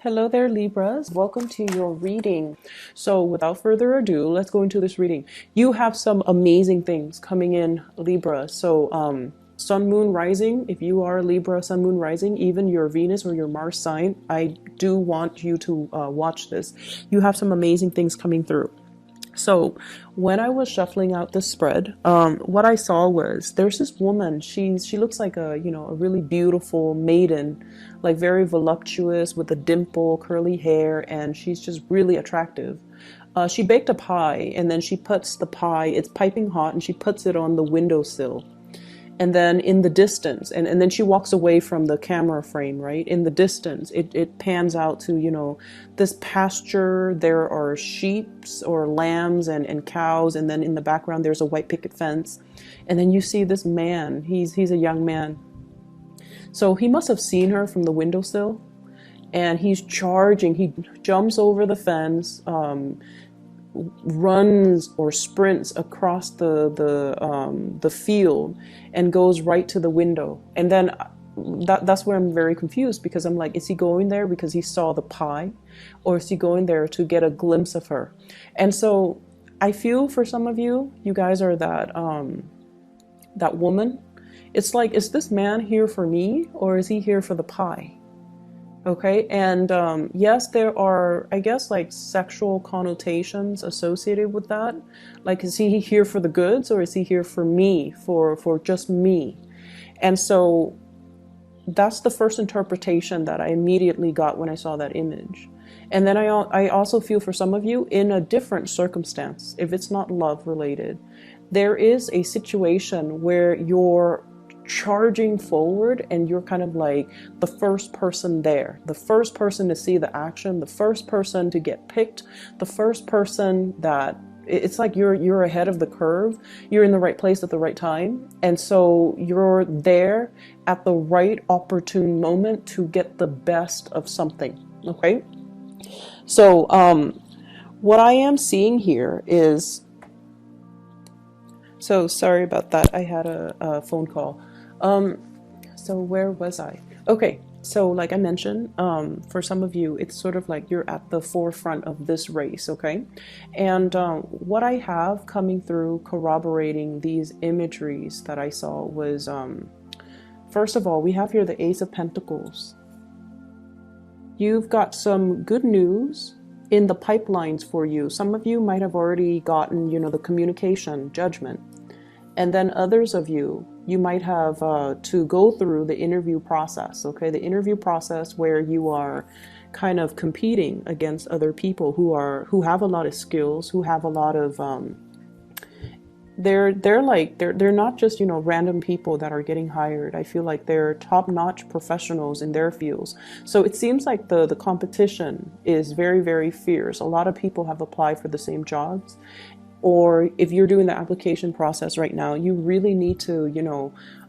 Hello there, Libras. Welcome to your reading. So without further ado, let's go into this reading. You have some amazing things coming in, Libra. So Sun, Moon, Rising, if you are Libra, Sun, Moon, Rising, even your Venus or your Mars sign, I do want you to watch this. You have some amazing things coming through. So when I was shuffling out the spread, what I saw was there's this woman. She looks like a really beautiful maiden, like very voluptuous with a dimple, curly hair, and she's just really attractive. She baked a pie, and then she puts the pie. It's piping hot, and she puts it on the windowsill. And then in the distance, and then she walks away from the camera frame, right? In the distance, it pans out to, this pasture. There are sheeps or lambs and cows. And then in the background, there's a white picket fence. And then you see this man. He's a young man. So he must have seen her from the windowsill. And he's charging. He jumps over the fence, runs or sprints across the field and goes right to the window. And then that's where I'm very confused, because I'm like, is he going there because he saw the pie, or is he going there to get a glimpse of her? And so I feel for some of you, you guys are that woman. It's like, is this man here for me, or is he here for the pie? Okay, and yes, there are, I guess, like sexual connotations associated with that. Like, is he here for the goods, or is he here for me, for just me? And so that's the first interpretation that I immediately got when I saw that image. And then I also feel for some of you in a different circumstance, if it's not love related, there is a situation where you're charging forward and you're kind of like the first person there, the first person to see the action, the first person to get picked, the first person that it's like you're ahead of the curve. You're in the right place at the right time, and so you're there at the right opportune moment to get the best of something. Okay, so what I am seeing here is, so sorry about that, I had a phone call. So where was I? Okay, so like I mentioned, for some of you, it's sort of like you're at the forefront of this race, okay? And what I have coming through corroborating these imageries that I saw was, first of all, we have here the Ace of Pentacles. You've got some good news in the pipelines for you. Some of you might have already gotten, the communication, judgment. And then others of you, you might have to go through the interview process, okay? The interview process where you are kind of competing against other people who have a lot of skills, who have a lot of they're not just, random people that are getting hired. I feel like they're top-notch professionals in their fields. So it seems like the competition is very, very fierce. A lot of people have applied for the same jobs. Or if you're doing the application process right now, you really need to,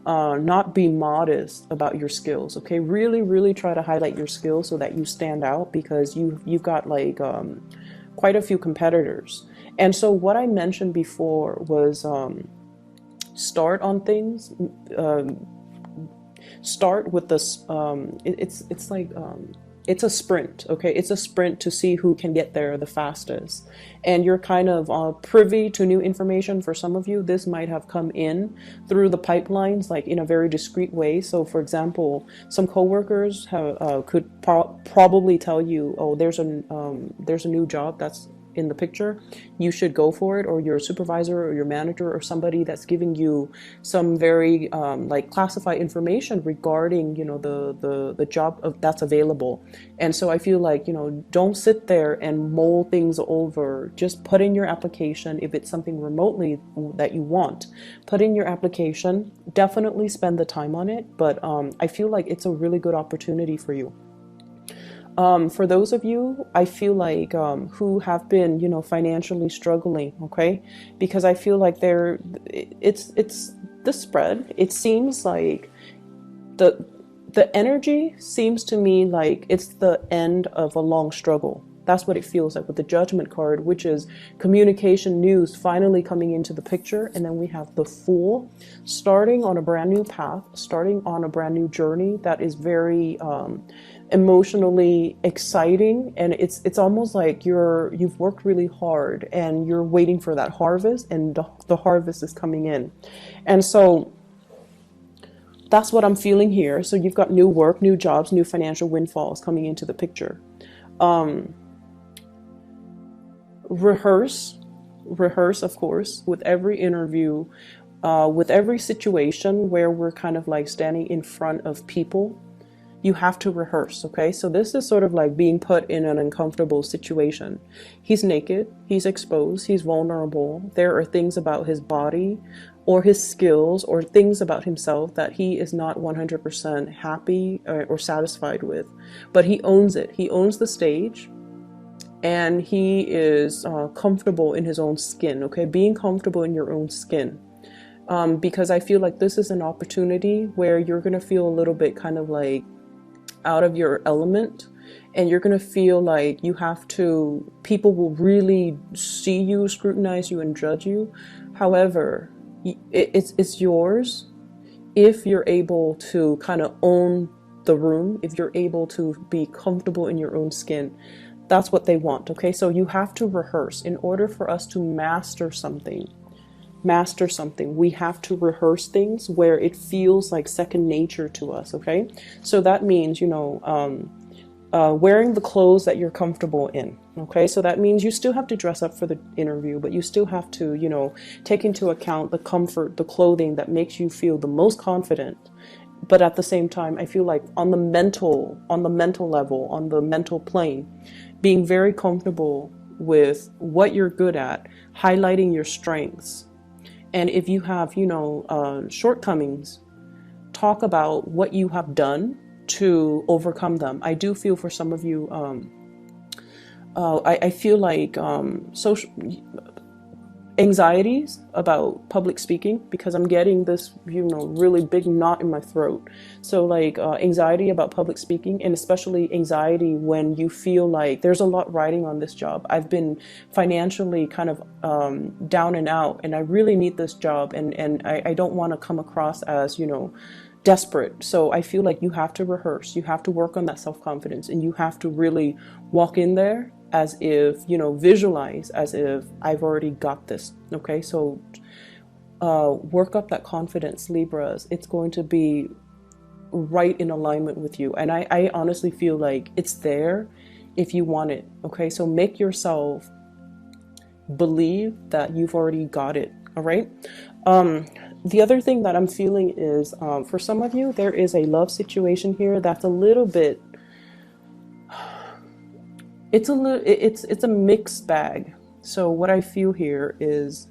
not be modest about your skills. Okay, really, really try to highlight your skills so that you stand out, because you've got like quite a few competitors. And so what I mentioned before was start on things. Start with this. It's like. It's a sprint, okay? It's a sprint to see who can get there the fastest. And you're kind of privy to new information. For some of you, this might have come in through the pipelines, like in a very discreet way. So for example, some coworkers could probably tell you, oh, there's a new job that's in the picture, you should go for it. Or your supervisor or your manager or somebody that's giving you some very like classified information regarding the job that's available. And so I feel like don't sit there and mull things over. Just put in your application. If it's something remotely that you want, put in your application. Definitely spend the time on it, but I feel like it's a really good opportunity for you. For those of you, I feel like who have been, financially struggling, okay? Because I feel like it's the spread. It seems like the energy seems to me like it's the end of a long struggle. That's what it feels like with the Judgment card, which is communication news finally coming into the picture. And then we have the Fool, starting on a brand new path, starting on a brand new journey that is very emotionally exciting, and it's almost like you've worked really hard and you're waiting for that harvest, and the harvest is coming in. And so that's what I'm feeling here. So you've got new work, new jobs, new financial windfalls coming into the picture. Rehearse, of course, with every interview, with every situation where we're kind of like standing in front of people. You have to rehearse, okay? So this is sort of like being put in an uncomfortable situation. He's naked, he's exposed, he's vulnerable. There are things about his body or his skills or things about himself that he is not 100% happy or satisfied with. But he owns it. He owns the stage, and he is comfortable in his own skin, okay? Being comfortable in your own skin. Because I feel like this is an opportunity where you're going to feel a little bit kind of like out of your element, and you're going to feel like you have to, people will really see you, scrutinize you, and judge you. However, it's yours if you're able to kind of own the room, if you're able to be comfortable in your own skin. That's what they want, okay? So you have to rehearse. In order for us to master something, we have to rehearse things where it feels like second nature to us, okay? So that means, wearing the clothes that you're comfortable in, okay? So that means you still have to dress up for the interview, but you still have to, take into account the comfort, the clothing that makes you feel the most confident. But at the same time, I feel like on the mental level, on the mental plane, being very comfortable with what you're good at, highlighting your strengths. And if you have, shortcomings, talk about what you have done to overcome them. I do feel for some of you, I feel like social anxieties about public speaking, because I'm getting this, really big knot in my throat. So like anxiety about public speaking, and especially anxiety when you feel like there's a lot riding on this job. I've been financially kind of down and out, and I really need this job, and I don't want to come across as, desperate. So I feel like you have to rehearse, you have to work on that self-confidence, and you have to really walk in there as if, visualize as if I've already got this, okay? So work up that confidence, Libras. It's going to be right in alignment with you. And I honestly feel like it's there if you want it, okay? So make yourself believe that you've already got it, all right? The other thing that I'm feeling is, for some of you, there is a love situation here that's a little bit, it's a mixed bag. So what I feel here is,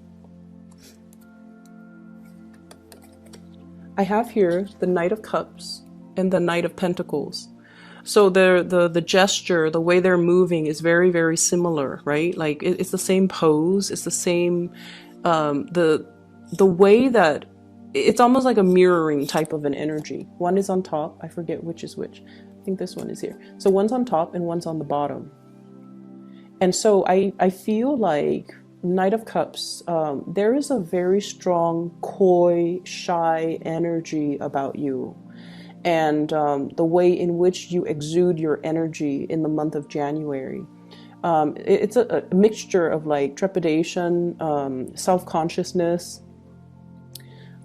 I have here the Knight of Cups and the Knight of Pentacles. So the gesture, the way they're moving is very, very similar, right? Like it's the same pose, it's the same, the way that it's almost like a mirroring type of an energy. One is on top, I forget which is which. I think this one is here. So one's on top and one's on the bottom. And so I feel like Knight of Cups, there is a very strong, coy, shy energy about you. And the way in which you exude your energy in the month of January. It's a mixture of like trepidation, self-consciousness,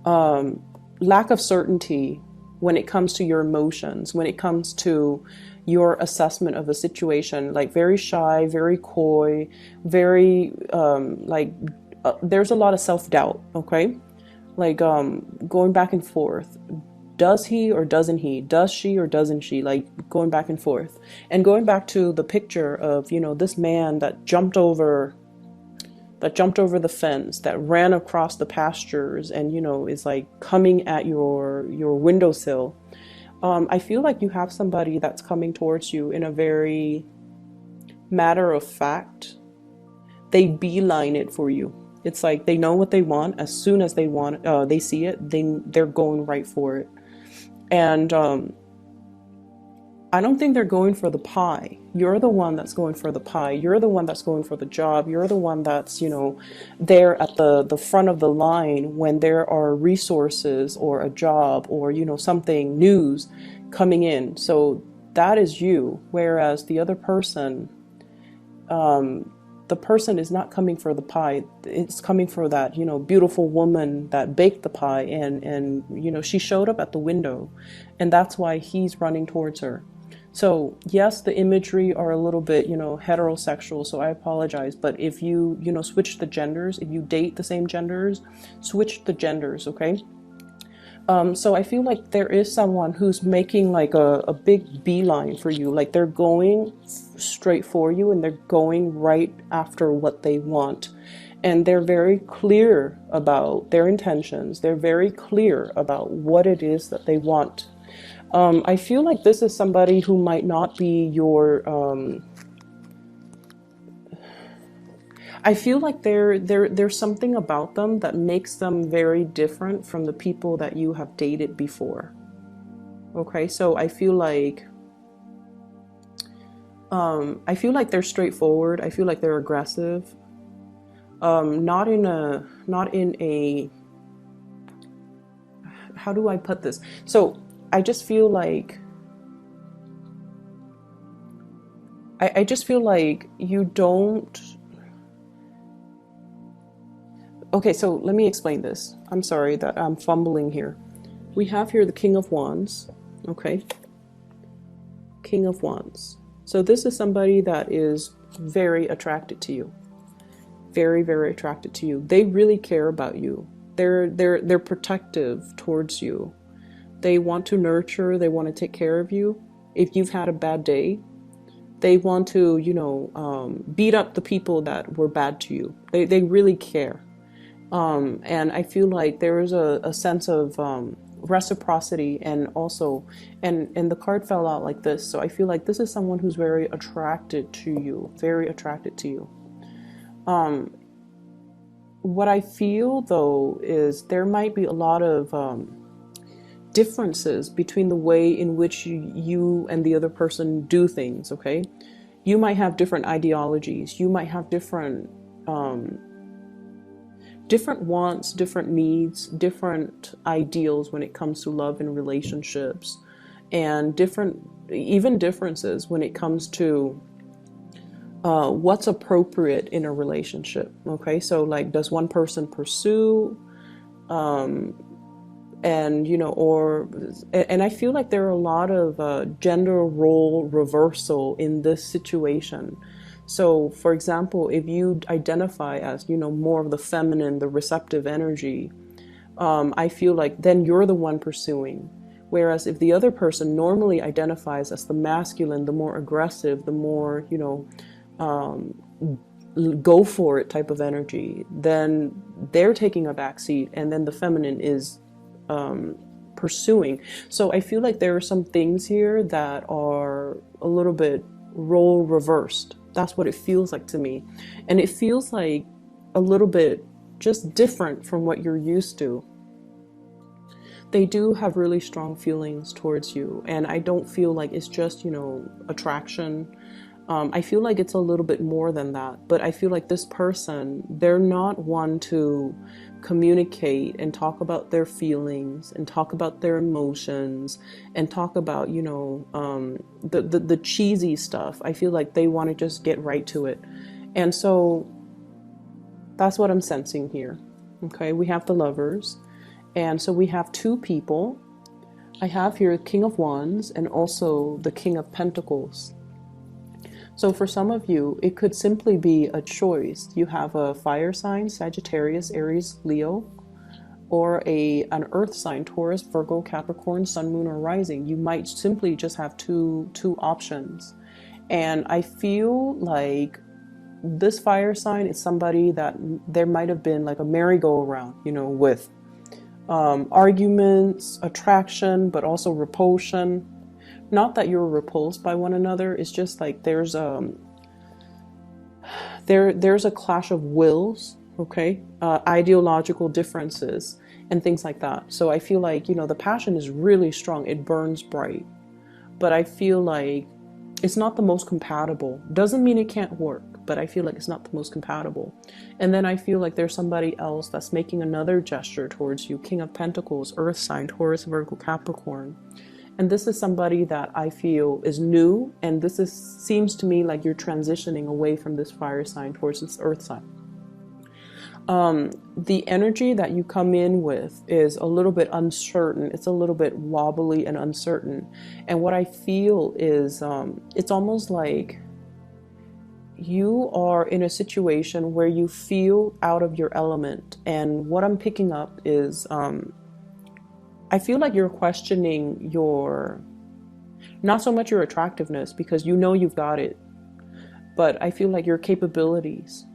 lack of certainty when it comes to your emotions, when it comes to your assessment of a situation, like very shy, very coy, very there's a lot of self-doubt, okay? Like going back and forth. Does he or doesn't he? Does she or doesn't she? Like going back and forth. And going back to the picture of, this man that jumped over the fence, that ran across the pastures and, is like coming at your windowsill. I feel like you have somebody that's coming towards you in a very matter of fact. They beeline it for you. It's like they know what they want. As soon as they want, they see it, they're going right for it. And I don't think they're going for the pie. You're the one that's going for the pie. You're the one that's going for the job. You're the one that's, there at the front of the line when there are resources or a job or, something, news coming in. So that is you. Whereas the other person, the person is not coming for the pie. It's coming for that, you know, beautiful woman that baked the pie, and you know, she showed up at the window, and that's why he's running towards her. So yes, the imagery are a little bit, you know, heterosexual, so I apologize. But if you, you know, switch the genders, if you date the same genders, switch the genders, okay? So I feel like there is someone who's making like a big beeline for you. Like they're going straight for you, and they're going right after what they want. And they're very clear about their intentions. They're very clear about what it is that they want. I feel like this is somebody who might not be your, I feel like there's something about them that makes them very different from the people that you have dated before. Okay, so I feel like they're straightforward. I feel like they're aggressive. Not in a, how do I put this? So I just feel like, I just feel like you don't. Okay, so let me explain this. I'm sorry that I'm fumbling here. We have here the King of Wands, okay? King of Wands. So this is somebody that is very attracted to you. Very, very attracted to you. They really care about you. They're protective towards you. They want to nurture, they want to take care of you. If you've had a bad day, they want to, you know, beat up the people that were bad to you. They really care. And I feel like there is a sense of reciprocity, and also, and the card fell out like this. So I feel like this is someone who's very attracted to you, very attracted to you. What I feel though is there might be a lot of differences between the way in which you and the other person do things, okay? You might have different ideologies. You might have different wants, different needs, different ideals when it comes to love and relationships, and even differences when it comes to what's appropriate in a relationship. Okay, so like, does one person pursue, and you know, and I feel like there are a lot of gender role reversal in this situation. So for example, if you identify as, you know, more of the feminine, the receptive energy, I feel like then you're the one pursuing. Whereas if the other person normally identifies as the masculine, the more aggressive, the more, you know, go for it type of energy, then they're taking a back seat, and then the feminine is pursuing. So I feel like there are some things here that are a little bit role reversed. That's what it feels like to me. And it feels like a little bit just different from what you're used to. They do have really strong feelings towards you, and I don't feel like it's just, you know, attraction. I feel like it's a little bit more than that, but I feel like this person, they're not one to communicate and talk about their feelings and talk about their emotions and talk about, you know, the cheesy stuff. I feel like they want to just get right to it. And so that's what I'm sensing here. Okay, we have the Lovers. And so we have two people. I have here King of Wands and also the King of Pentacles. So for some of you, it could simply be a choice. You have a fire sign, Sagittarius, Aries, Leo, or an earth sign, Taurus, Virgo, Capricorn, Sun, Moon, or Rising. You might simply just have two options. And I feel like this fire sign is somebody that there might have been like a merry-go-round, you know, with arguments, attraction, but also repulsion. Not that you're repulsed by one another. It's just like there's a clash of wills, okay, ideological differences and things like that. So I feel like, you know, the passion is really strong. It burns bright, but I feel like it's not the most compatible. Doesn't mean it can't work, but I feel like it's not the most compatible. And then I feel like there's somebody else that's making another gesture towards you. King of Pentacles, earth sign, Taurus, Virgo, Capricorn. And this is somebody that I feel is new, and seems to me like you're transitioning away from this fire sign towards this earth sign. The energy that you come in with is a little bit uncertain. It's a little bit wobbly and uncertain. And what I feel is it's almost like you are in a situation where you feel out of your element. And what I'm picking up is I feel like you're questioning not so much your attractiveness, because you know you've got it, but I feel like your capabilities,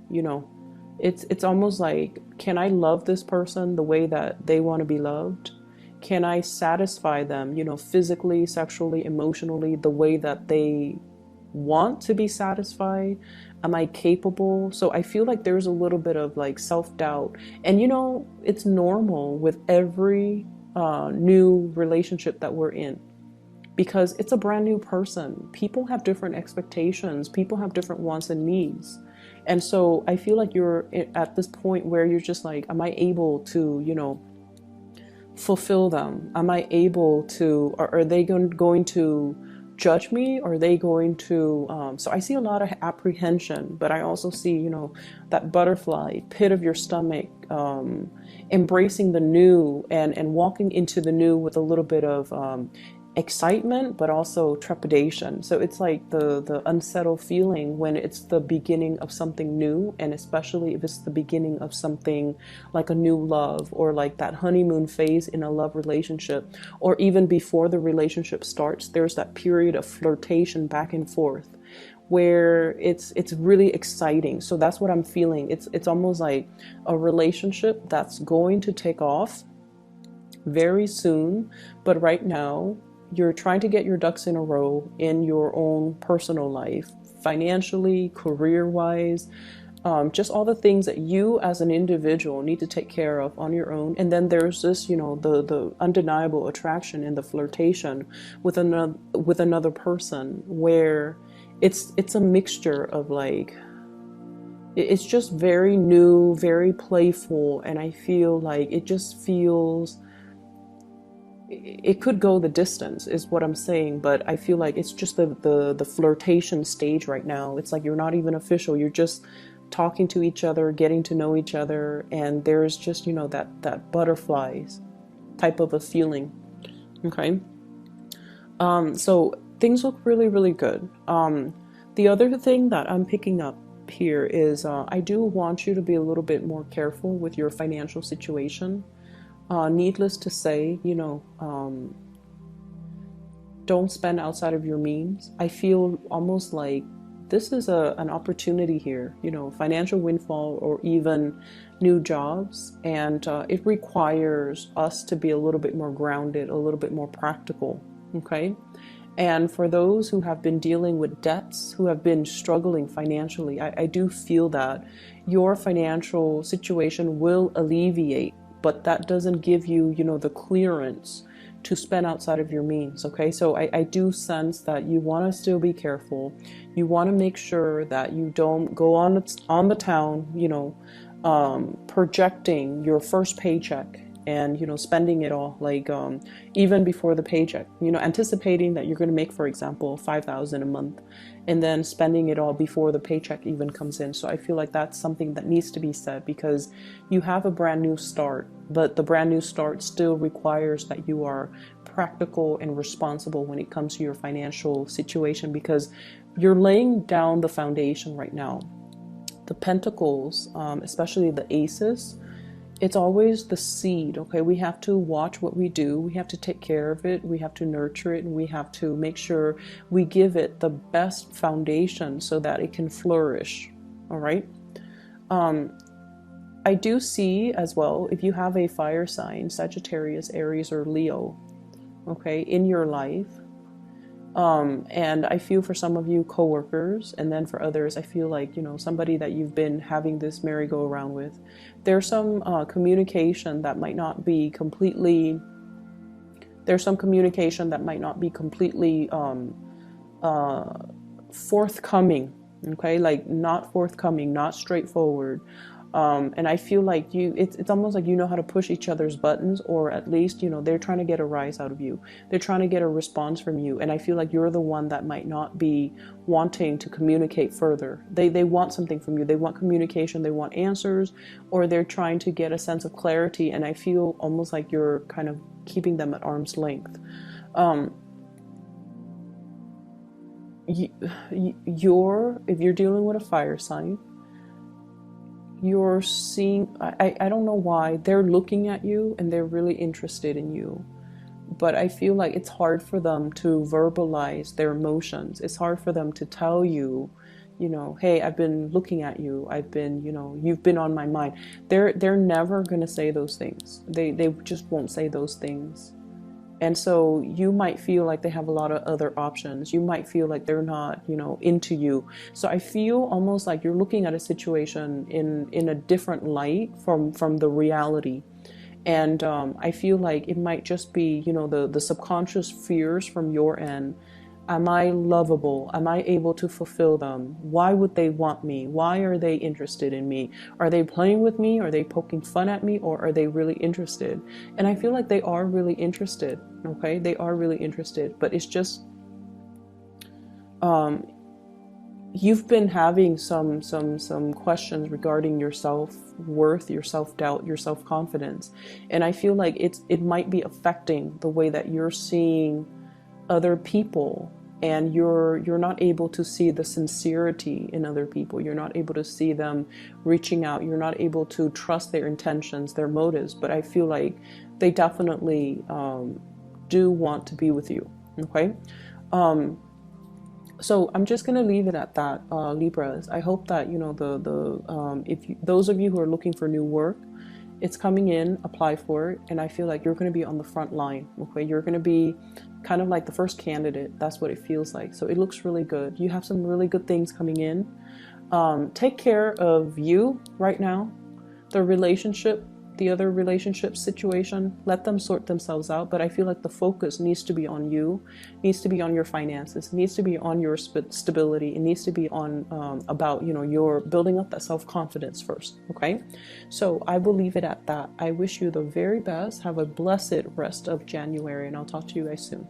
it's almost like, can I love this person the way that they want to be loved? Can I satisfy them, physically, sexually, emotionally, the way that they want to be satisfied? Am I capable? So I feel like there's a little bit of like self-doubt. And it's normal with every new relationship that we're in, because it's a brand new person. People have different expectations. People have different wants and needs. And so I feel like you're at this point where you're just like, am I able to, fulfill them? Am I able to, or are they going to judge me? Are they going to, so I see a lot of apprehension, but I also see, that butterfly pit of your stomach, embracing the new and walking into the new with a little bit of excitement, but also trepidation. So it's like the unsettled feeling when it's the beginning of something new, and especially if it's the beginning of something like a new love, or like that honeymoon phase in a love relationship, or even before the relationship starts, there's that period of flirtation back and forth where it's really exciting. So that's what I'm feeling. It's almost like a relationship that's going to take off very soon, but right now you're trying to get your ducks in a row in your own personal life, financially, career-wise, just all the things that you as an individual need to take care of on your own. And then there's this, the undeniable attraction and the flirtation with another person, where it's a mixture of like, it's just very new, very playful, and I feel like it just feels, it could go the distance is what I'm saying, but I feel like it's just the flirtation stage right now. It's like you're not even official. You're just talking to each other, getting to know each other, and there's just, that butterflies type of a feeling. Okay. So things look really, really good. The other thing that I'm picking up here is I do want you to be a little bit more careful with your financial situation. Needless to say, don't spend outside of your means. I feel almost like this is an opportunity here, financial windfall or even new jobs. And it requires us to be a little bit more grounded, a little bit more practical. Okay. And for those who have been dealing with debts, who have been struggling financially, I do feel that your financial situation will alleviate, but that doesn't give you, the clearance to spend outside of your means. Okay, so I do sense that you want to still be careful. You want to make sure that you don't go on the town, projecting your first paycheck and spending it all, like even before the paycheck, anticipating that you're going to make, for example, $5,000 a month, and then spending it all before the paycheck even comes in. So I feel like that's something that needs to be said, because you have a brand new start, but the brand new start still requires that you are practical and responsible when it comes to your financial situation, because you're laying down the foundation right now. The Pentacles, especially the Aces, it's always the seed. Okay, we have to watch what we do. We have to take care of it. We have to nurture it, and we have to make sure we give it the best foundation so that it can flourish. All right. I do see as well, if you have a fire sign, Sagittarius, Aries, or Leo, okay, in your life, and I feel for some of you coworkers, and then for others, I feel like, somebody that you've been having this merry-go-round with, there's some communication that might not be completely, forthcoming, okay, like not forthcoming, not straightforward. And I feel like it's almost like you know how to push each other's buttons, or at least, they're trying to get a rise out of you. They're trying to get a response from you. And I feel like you're the one that might not be wanting to communicate further. They want something from you. They want communication. They want answers, or they're trying to get a sense of clarity. And I feel almost like you're kind of keeping them at arm's length. If you're dealing with a fire sign, you're seeing, I don't know why, they're looking at you and they're really interested in you. But I feel like it's hard for them to verbalize their emotions. It's hard for them to tell you, hey, I've been looking at you. I've been, you've been on my mind. They're never going to say those things. They just won't say those things. And so you might feel like they have a lot of other options. You might feel like they're not, into you. So I feel almost like you're looking at a situation in a different light from the reality. And I feel like it might just be, the subconscious fears from your end. Am I lovable? Am I able to fulfill them? Why would they want me? Why are they interested in me? Are they playing with me? Are they poking fun at me? Or are they really interested? And I feel like they are really interested. Okay, they are really interested. But it's just, you've been having some questions regarding your self-worth, your self-doubt, your self-confidence. And I feel like it might be affecting the way that you're seeing other people, and you're not able to see the sincerity in other people. You're not able to see them reaching out. You're not able to trust their intentions, their motives. But I feel like they definitely do want to be with you. Okay. So I'm just gonna leave it at that, Libras. I hope that those of you who are looking for new work, it's coming in, apply for it, and I feel like you're going to be on the front line. Okay, you're going to be kind of like the first candidate. That's what it feels like. So it looks really good. You have some really good things coming in. Take care of you right now. The other relationship situation, let them sort themselves out. But I feel like the focus needs to be on you, needs to be on your finances, needs to be on your stability. It needs to be on about, your building up that self-confidence first. Okay. So I will leave it at that. I wish you the very best. Have a blessed rest of January, and I'll talk to you guys soon.